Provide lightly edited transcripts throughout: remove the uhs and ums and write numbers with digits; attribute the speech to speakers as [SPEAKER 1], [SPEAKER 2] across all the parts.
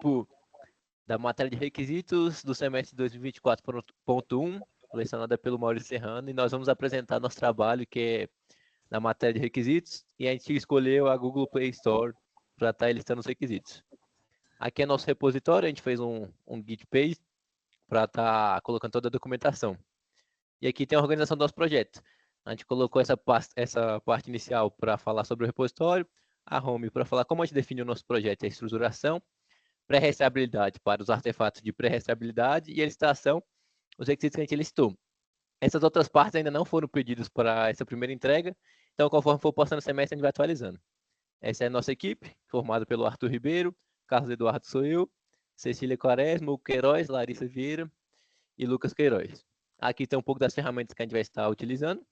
[SPEAKER 1] grupo da matéria de requisitos do semestre 2024.1, lecionada pelo Maurício Serrano, e nós vamos apresentar nosso trabalho, que é na matéria de requisitos, e a gente escolheu a Google Play Store para estar listando os requisitos. Aqui é nosso repositório, a gente fez um Git page para estar colocando toda a documentação. E aqui tem a organização do nosso projeto. A gente colocou essa parte inicial para falar sobre o repositório, a home para falar como a gente define o nosso projeto e a estruturação, pré-restabilidade para os artefatos de pré-restabilidade e a licitação, os requisitos que a gente listou. Essas outras partes ainda não foram pedidos para essa primeira entrega, então conforme for postando o semestre a gente vai atualizando. Essa é a nossa equipe, formada pelo Arthur Ribeiro, Carlos Eduardo sou eu, Cecília Quaresma, Queiroz, Larissa Vieira e Lucas Queiroz. Aqui tem um pouco das ferramentas que a gente vai estar utilizando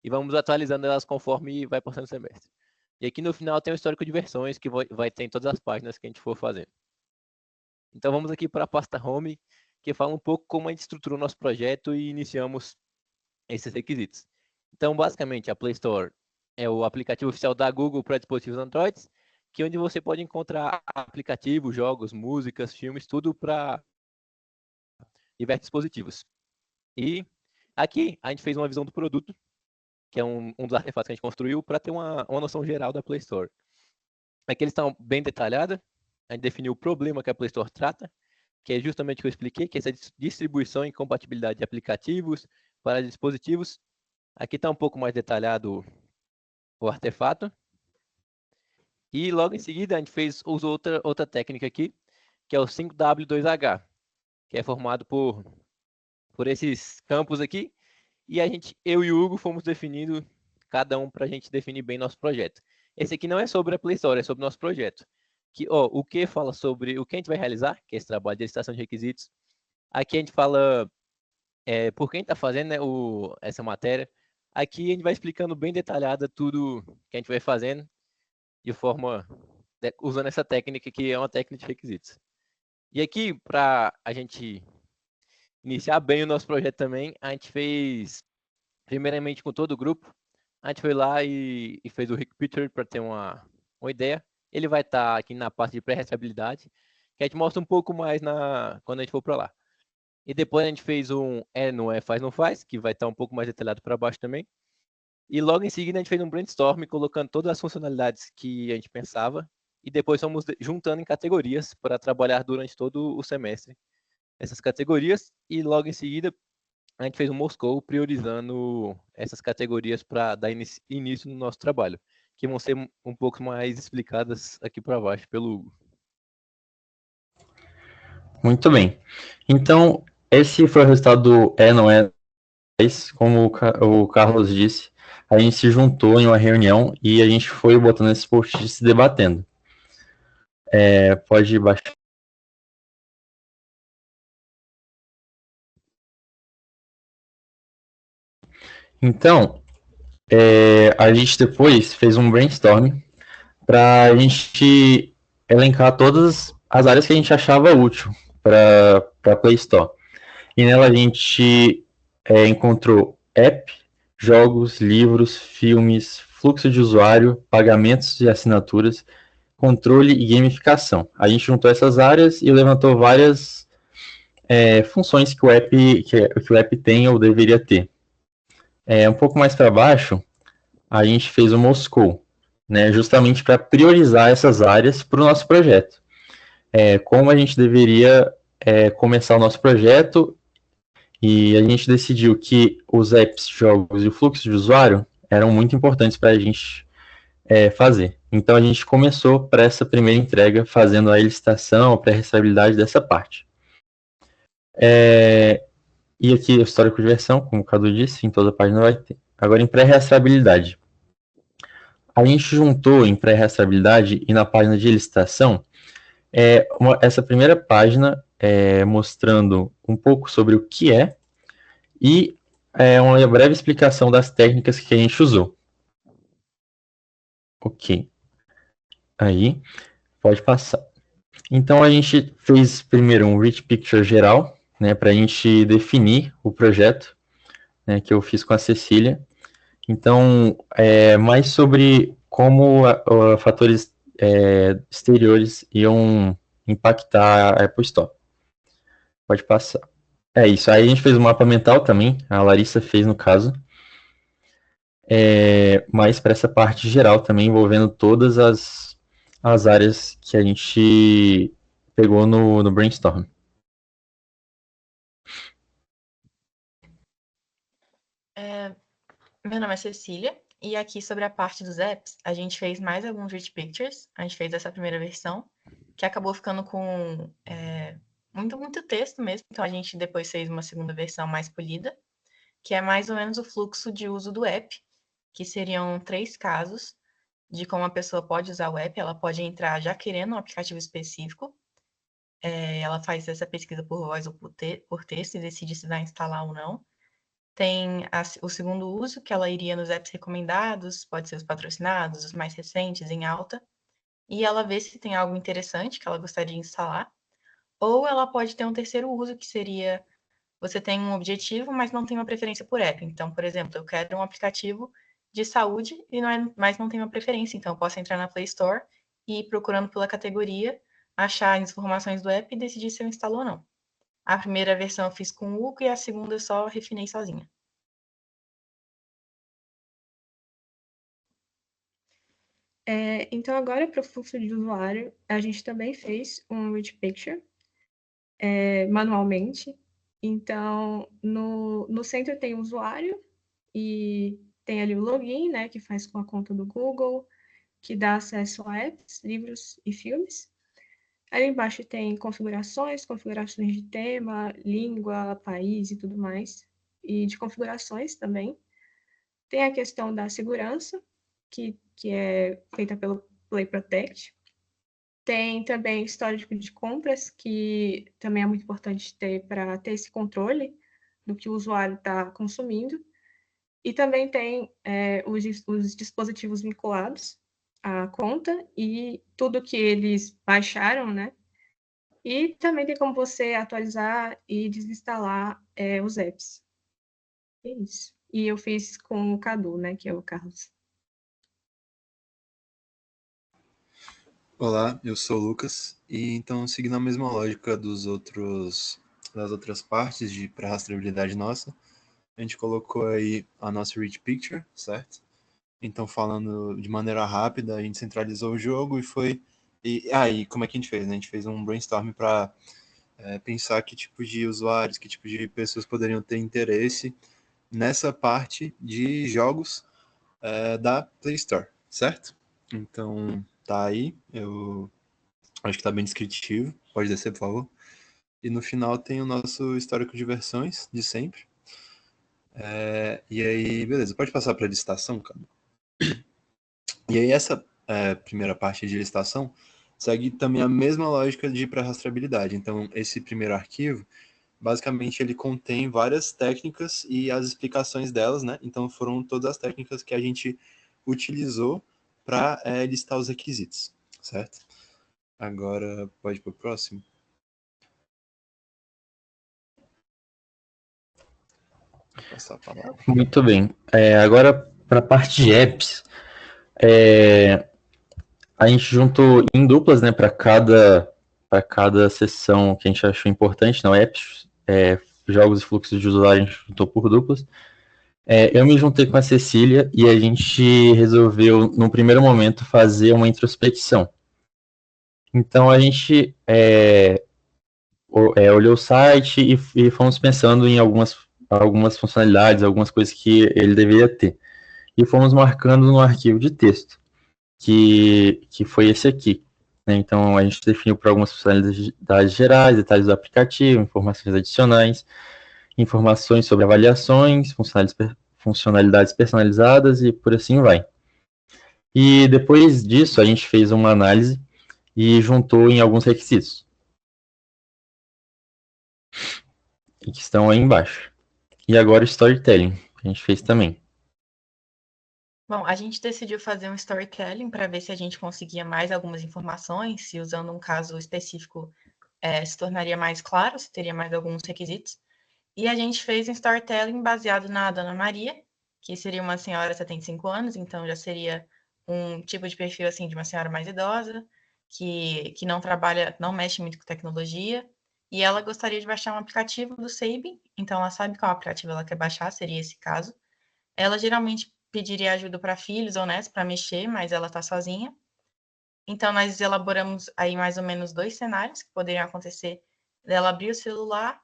[SPEAKER 1] e vamos atualizando elas conforme vai passando o semestre. E aqui no final tem um histórico de versões que vai ter em todas as páginas que a gente for fazendo. Então vamos aqui para a pasta Home, que fala um pouco como a gente estruturou o nosso projeto e iniciamos esses requisitos. Então, basicamente, a Play Store é o aplicativo oficial da Google para dispositivos Android, que é onde você pode encontrar aplicativos, jogos, músicas, filmes, tudo para diversos dispositivos. E aqui a gente fez uma visão do produto, que é um dos artefatos que a gente construiu, para ter uma noção geral da Play Store. Aqui eles estão bem detalhados, a gente definiu o problema que a Play Store trata, que é justamente o que eu expliquei, que é essa distribuição e compatibilidade de aplicativos para dispositivos. Aqui está um pouco mais detalhado o artefato. E logo em seguida a gente usou outra técnica aqui, que é o 5W2H, que é formado por esses campos aqui. E eu e o Hugo fomos definindo cada um para a gente definir bem nosso projeto. Esse aqui não é sobre a Play Store, é sobre o nosso projeto. O que fala sobre o que a gente vai realizar, que é esse trabalho de licitação de requisitos. Aqui a gente fala por quem está fazendo, né, essa matéria. Aqui a gente vai explicando bem detalhada tudo que a gente vai fazendo, de forma, usando essa técnica que é uma técnica de requisitos. E aqui, para a gente iniciar bem o nosso projeto também, a gente fez, primeiramente com todo o grupo, a gente foi lá e fez o Rick Picture para ter uma ideia. Ele vai estar aqui na parte de pré-restabilidade, que a gente mostra um pouco mais quando a gente for para lá. E depois a gente fez um não é, faz, não faz, que vai estar um pouco mais detalhado para baixo também. E logo em seguida a gente fez um brainstorm, colocando todas as funcionalidades que a gente pensava, e depois fomos juntando em categorias para trabalhar durante todo o semestre essas categorias, e logo em seguida a gente fez um Moscou priorizando essas categorias para dar início no nosso trabalho, que vão ser um pouco mais explicadas aqui para baixo pelo Hugo.
[SPEAKER 2] Muito bem. Então, esse foi o resultado do não é, como o Carlos disse, a gente se juntou em uma reunião e a gente foi botando esses posts se debatendo. Pode baixar. Então, a gente depois fez um brainstorm para a gente elencar todas as áreas que a gente achava útil para a Play Store. E nela a gente encontrou app, jogos, livros, filmes, fluxo de usuário, pagamentos e assinaturas, controle e gamificação. A gente juntou essas áreas e levantou várias funções que o app tem ou deveria ter. Um pouco mais para baixo, a gente fez o Moscou, né, justamente para priorizar essas áreas para o nosso projeto. Como a gente deveria começar o nosso projeto, e a gente decidiu que os apps, jogos e o fluxo de usuário eram muito importantes para a gente fazer. Então a gente começou para essa primeira entrega fazendo a licitação, a pré-restabilidade dessa parte. E aqui o histórico de versão, como o Cadu disse, em toda a página vai ter. Agora em pré-restabilidade. A gente juntou em pré-restabilidade e na página de licitação essa primeira página mostrando um pouco sobre o que é e uma breve explicação das técnicas que a gente usou. Ok. Aí, pode passar. Então, a gente fez primeiro um Rich Picture geral, né, para a gente definir o projeto, né, que eu fiz com a Cecília. Então, mais sobre como fatores exteriores iam impactar a Apple Store. Pode passar. É isso. Aí a gente fez um mapa mental também, a Larissa fez no caso. Mas para essa parte geral também, envolvendo todas as áreas que a gente pegou no brainstorm.
[SPEAKER 3] Meu nome é Cecília, e aqui sobre a parte dos apps, a gente fez mais alguns Rich Pictures. A gente fez essa primeira versão, que acabou ficando com muito texto mesmo, então a gente depois fez uma segunda versão mais polida, que é mais ou menos o fluxo de uso do app, que seriam 3 casos de como a pessoa pode usar o app. Ela pode entrar já querendo um aplicativo específico, ela faz essa pesquisa por voz ou por texto e decide se vai instalar ou não. Tem o segundo uso, que ela iria nos apps recomendados, pode ser os patrocinados, os mais recentes, em alta, e ela vê se tem algo interessante que ela gostaria de instalar. Ou ela pode ter um terceiro uso, que seria: você tem um objetivo, mas não tem uma preferência por app. Então, por exemplo, eu quero um aplicativo de saúde, mas não tenho uma preferência. Então, eu posso entrar na Play Store e ir procurando pela categoria, achar as informações do app e decidir se eu instalo ou não. A primeira versão eu fiz com o Hugo e a segunda eu só refinei sozinha.
[SPEAKER 4] Então, agora para o fluxo de usuário, a gente também fez um Rich Picture manualmente. Então, no centro tem o usuário e tem ali o login, né, que faz com a conta do Google, que dá acesso a apps, livros e filmes. Ali embaixo tem configurações de tema, língua, país e tudo mais, e de configurações também. Tem a questão da segurança, que é feita pelo Play Protect. Tem também histórico de compras, que também é muito importante ter para ter esse controle do que o usuário está consumindo. E também tem os dispositivos vinculados à conta e tudo que eles baixaram, né? E também tem como você atualizar e desinstalar os apps. É isso. E eu fiz com o Cadu, né? Que é o Carlos.
[SPEAKER 5] Olá, eu sou o Lucas, e então, seguindo a mesma lógica das outras partes para rastreabilidade nossa, a gente colocou aí a nossa Rich Picture, certo? Então, falando de maneira rápida, a gente centralizou o jogo e foi... E como é que a gente fez? Né? A gente fez um brainstorm para pensar que tipo de usuários, que tipo de pessoas poderiam ter interesse nessa parte de jogos da Play Store, certo? Então, tá aí, eu acho que tá bem descritivo, pode descer, por favor. E no final tem o nosso histórico de versões, de sempre. E aí, beleza, pode passar para licitação, cara? E aí essa primeira parte de licitação segue também a mesma lógica de para rastreabilidade. Então, esse primeiro arquivo, basicamente, ele contém várias técnicas e as explicações delas, né? Então, foram todas as técnicas que a gente utilizou para listar os requisitos, certo? Agora, pode ir para o próximo. Vou passar a palavra.
[SPEAKER 2] Muito bem. Agora, para a parte de apps, a gente juntou em duplas, né, para cada sessão que a gente achou importante, não apps, jogos e fluxos de usuário, a gente juntou por duplas. Eu me juntei com a Cecília e a gente resolveu, no primeiro momento, fazer uma introspecção. Então, a gente olhou o site e fomos pensando em algumas funcionalidades, algumas coisas que ele deveria ter. E fomos marcando no arquivo de texto, que foi esse aqui. Né? Então, a gente definiu para algumas funcionalidades gerais, detalhes do aplicativo, informações adicionais, informações sobre avaliações, funcionalidades personalizadas e por assim vai. E depois disso, a gente fez uma análise e juntou em alguns requisitos, que estão aí embaixo. E agora o storytelling, que a gente fez também.
[SPEAKER 3] Bom, a gente decidiu fazer um storytelling para ver se a gente conseguia mais algumas informações, se usando um caso específico se tornaria mais claro, se teria mais alguns requisitos. E a gente fez um storytelling baseado na Dona Maria, que seria uma senhora de 75 anos, então já seria um tipo de perfil assim de uma senhora mais idosa, que não trabalha, não mexe muito com tecnologia, e ela gostaria de baixar um aplicativo do Sabin, então ela sabe qual aplicativo ela quer baixar, seria esse caso. Ela geralmente pediria ajuda para filhos ou netos para mexer, mas ela está sozinha. Então, nós elaboramos aí mais ou menos 2 cenários que poderiam acontecer dela abrir o celular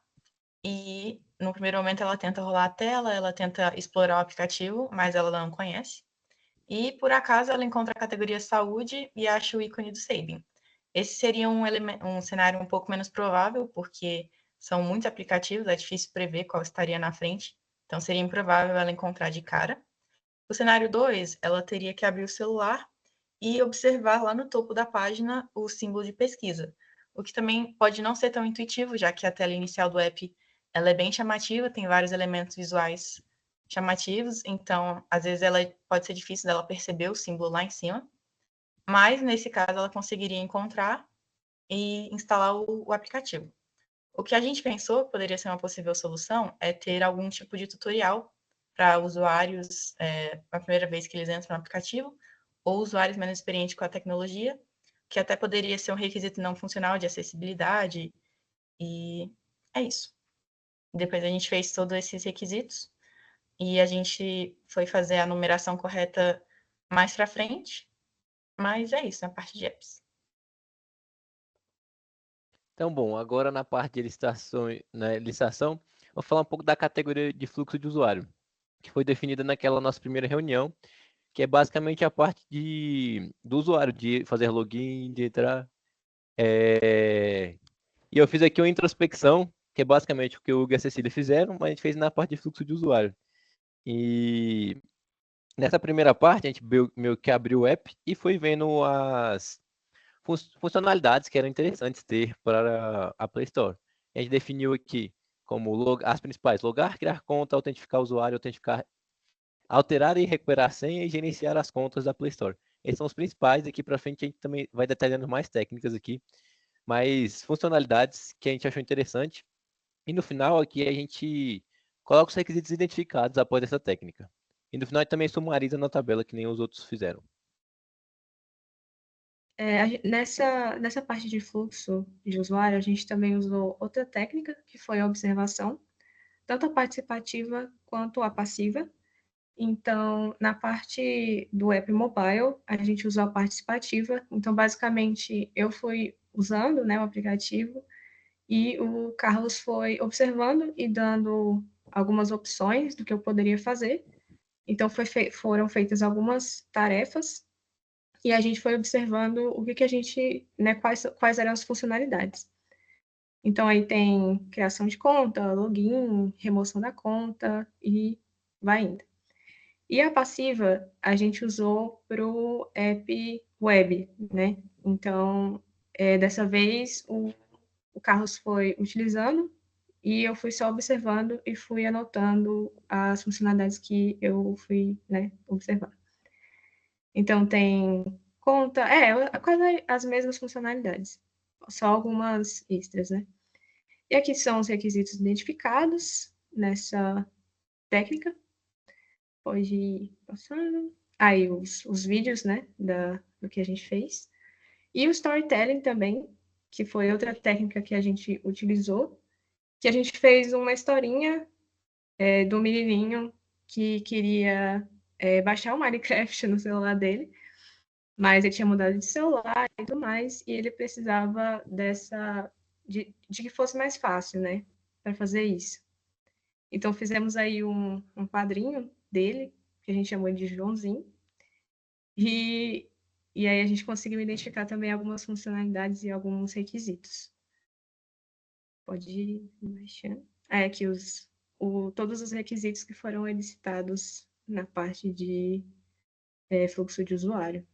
[SPEAKER 3] e, no primeiro momento, ela tenta rolar a tela, ela tenta explorar o aplicativo, mas ela não conhece. E, por acaso, ela encontra a categoria saúde e acha o ícone do Sabin. Esse seria um cenário um pouco menos provável, porque são muitos aplicativos, é difícil prever qual estaria na frente, então seria improvável ela encontrar de cara. O cenário 2, ela teria que abrir o celular e observar lá no topo da página o símbolo de pesquisa, o que também pode não ser tão intuitivo, já que a tela inicial do app ela é bem chamativa, tem vários elementos visuais chamativos, então às vezes ela pode ser difícil dela perceber o símbolo lá em cima, mas nesse caso ela conseguiria encontrar e instalar o aplicativo. O que a gente pensou que poderia ser uma possível solução é ter algum tipo de tutorial para usuários, a primeira vez que eles entram no aplicativo, ou usuários menos experientes com a tecnologia, que até poderia ser um requisito não funcional de acessibilidade, e é isso. Depois a gente fez todos esses requisitos, e a gente foi fazer a numeração correta mais para frente, mas é isso, na parte de apps.
[SPEAKER 1] Então, bom, agora na parte de licitação, vou falar um pouco da categoria de fluxo de usuário, que foi definida naquela nossa primeira reunião, que é basicamente a parte do usuário, de fazer login, de entrar. E eu fiz aqui uma introspecção, que é basicamente o que o Hugo e a Cecília fizeram, mas a gente fez na parte de fluxo de usuário. E nessa primeira parte, a gente meio que abriu o app e foi vendo as funcionalidades que eram interessantes ter para a Play Store. A gente definiu aqui como as principais: logar, criar conta, autentificar o usuário, alterar e recuperar a senha e gerenciar as contas da Play Store. Esses são os principais. Aqui para frente a gente também vai detalhando mais técnicas aqui, mais funcionalidades que a gente achou interessante. E no final aqui a gente coloca os requisitos identificados após essa técnica. E no final a gente também sumariza na tabela que nem os outros fizeram.
[SPEAKER 4] Nessa parte de fluxo de usuário, a gente também usou outra técnica, que foi a observação, tanto a participativa quanto a passiva. Então, na parte do app mobile, a gente usou a participativa. Então, basicamente, eu fui usando, né, o aplicativo e o Carlos foi observando e dando algumas opções do que eu poderia fazer. Então, foram feitas algumas tarefas e a gente foi observando o que a gente, né, quais eram as funcionalidades. Então, aí tem criação de conta, login, remoção da conta e vai indo. E a passiva a gente usou para o app web, né? Então, dessa vez o Carlos foi utilizando e eu fui só observando e fui anotando as funcionalidades que eu fui, né, observando. Então, tem conta, quase as mesmas funcionalidades, só algumas extras, né? E aqui são os requisitos identificados nessa técnica. Pode ir passando. Aí os vídeos, né, do que a gente fez. E o storytelling também, que foi outra técnica que a gente utilizou, que a gente fez uma historinha do menininho que queria baixar o Minecraft no celular dele, mas ele tinha mudado de celular e tudo mais, e ele precisava de que fosse mais fácil, né, para fazer isso. Então fizemos aí um quadrinho dele, que a gente chamou de Joãozinho, e aí a gente conseguiu identificar também algumas funcionalidades e alguns requisitos. Pode ir baixando. Aqui todos os requisitos que foram elicitados na parte de fluxo de usuário.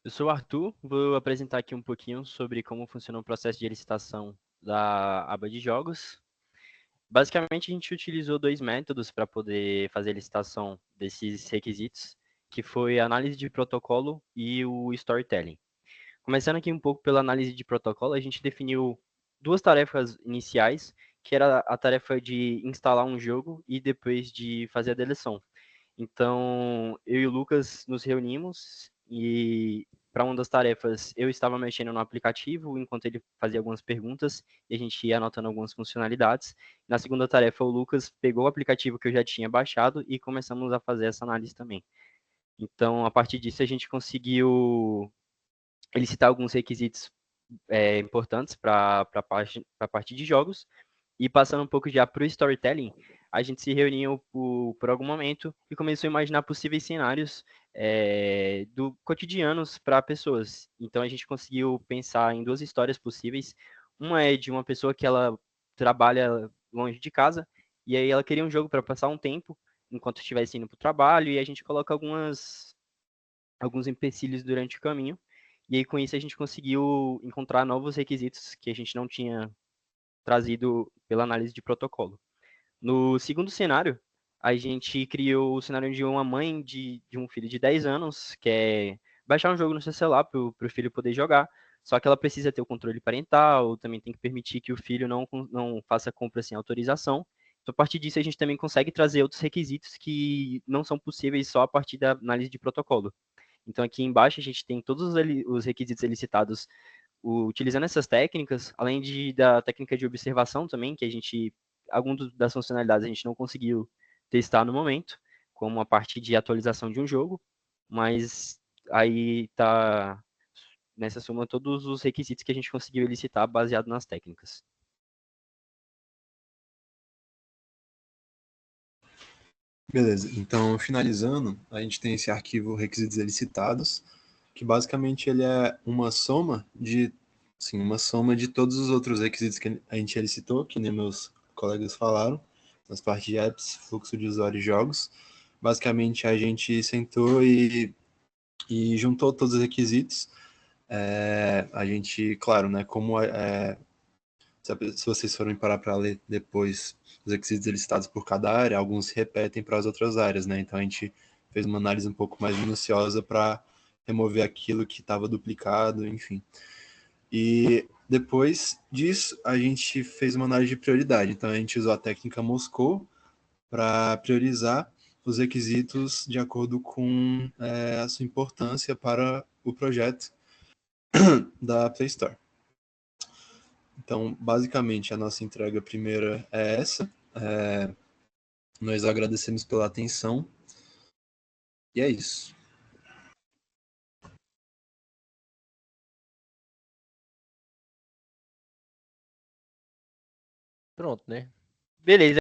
[SPEAKER 6] Eu sou o Arthur, vou apresentar aqui um pouquinho sobre como funciona o processo de licitação da aba de jogos. Basicamente, a gente utilizou 2 métodos para poder fazer a licitação desses requisitos, que foi a análise de protocolo e o storytelling. Começando aqui um pouco pela análise de protocolo, a gente definiu 2 tarefas iniciais, que era a tarefa de instalar um jogo e depois de fazer a deleção. Então, eu e o Lucas nos reunimos e para uma das tarefas eu estava mexendo no aplicativo enquanto ele fazia algumas perguntas e a gente ia anotando algumas funcionalidades. Na segunda tarefa, o Lucas pegou o aplicativo que eu já tinha baixado e começamos a fazer essa análise também. Então, a partir disso, a gente conseguiu elicitar alguns requisitos importantes para a parte de jogos. E passando um pouco já para o storytelling, a gente se reuniu por algum momento e começou a imaginar possíveis cenários do cotidianos para pessoas. Então a gente conseguiu pensar em duas histórias possíveis. Uma é de uma pessoa que ela trabalha longe de casa e aí ela queria um jogo para passar um tempo enquanto estivesse indo para o trabalho e a gente coloca alguns empecilhos durante o caminho. E aí com isso a gente conseguiu encontrar novos requisitos que a gente não tinha trazido pela análise de protocolo. No segundo cenário, a gente criou o cenário de uma mãe de um filho de 10 anos, que é baixar um jogo no seu celular para o filho poder jogar, só que ela precisa ter o controle parental, também tem que permitir que o filho não faça compra sem autorização. Então, a partir disso, a gente também consegue trazer outros requisitos que não são possíveis só a partir da análise de protocolo. Então, aqui embaixo, a gente tem todos os requisitos elicitados utilizando essas técnicas, além da técnica de observação também, que a gente, algumas das funcionalidades a gente não conseguiu testar no momento, como a parte de atualização de um jogo, mas aí tá nessa soma todos os requisitos que a gente conseguiu elicitar baseado nas técnicas.
[SPEAKER 5] Beleza, então finalizando, a gente tem esse arquivo requisitos elicitados, que basicamente ele é uma soma de todos os outros requisitos que a gente elicitou, que nem meus colegas falaram, nas partes de apps, fluxo de usuário e jogos. Basicamente a gente sentou e juntou todos os requisitos. A gente, claro, né, como se vocês forem parar para ler depois os requisitos listados por cada área, alguns se repetem para as outras áreas, né? Então a gente fez uma análise um pouco mais minuciosa para remover aquilo que estava duplicado, enfim. E depois disso, a gente fez uma análise de prioridade. Então a gente usou a técnica Moscou para priorizar os requisitos de acordo com a sua importância para o projeto da Play Store. Então, basicamente, a nossa entrega primeira é essa. Nós agradecemos pela atenção. E é isso.
[SPEAKER 1] Pronto, né?
[SPEAKER 6] Beleza.